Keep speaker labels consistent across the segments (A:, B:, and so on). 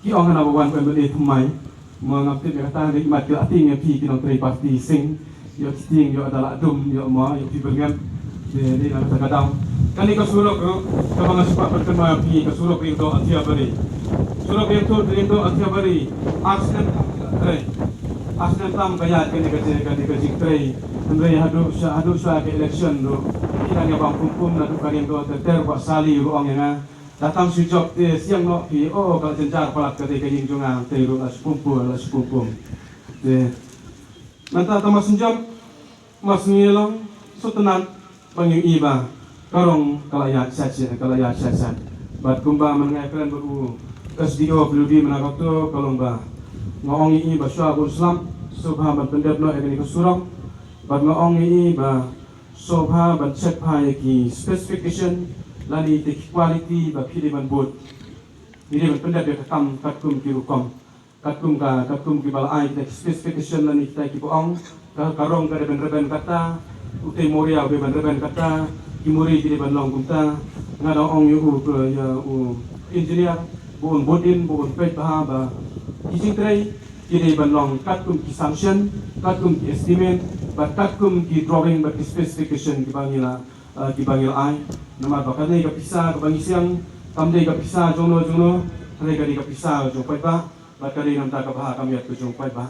A: ki ong na bawan pen bede thumai mengapti kata ni mat ke ating pi kinong tri parti sing yo ting yo adalah dum yo ma yo pi berngam di nak kadang kani ka surok ka mga sipa pertama pi ka surok ito atia bari surok ito dito atia bari asnan tam kaya kani ka jingtray Andre hadu sa ke election do kita ni bang kumpum na dukan do ter wa sali ruang yang datang sujok te siang no pi ka jenjar palak ke jing jungang te ru las kumpum de manta tamas senjam mas ngilong sutenan panging iba karong kalaya saja bat kumba mengai keren beru SDO beludi menakap tu kalomba ngongi iba syabul islam subha bat pendep no egani kusurong bat ngongi iba subha bat check pai ki specification lani te quality ba pilihan bot ini bat pendep dia katam katkum ki rukom katkum ki balai te specification lani kita ki boong karong ka reben kata utai moria be ban kata kimuri di ban long kumta ngada ong yu ke ya engineer bon bodin bon pet ba kijing trai kini ban long katkum ki sanction katkum ki estimate bat katkum ki drawing bat specification ki bangil ai nama bakane ka pisa ka bangi siang tamde ka pisa jono hare ka pisa jong pai ba bat kali nam ta ka ba kami at jong pai ba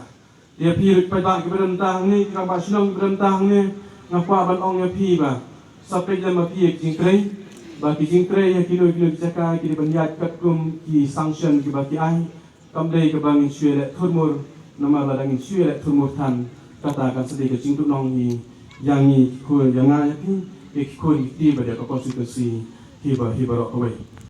A: dia pi pai ba ki berentang ni ka ba sinong berentang ni ngapa ban ong ya pi ba sampai jam pi jingkrai ba ki jingkrai ya kilo jaka ki banyat katkum ki sanction ki ba ki ai kamdei ke bang insuele thurmur nama ladang insuele thurmur than kata kan sedih ke jingtuk nong ni yang ni ko yang ya pi ki ko ni ti ba de konstitusi hiba rok away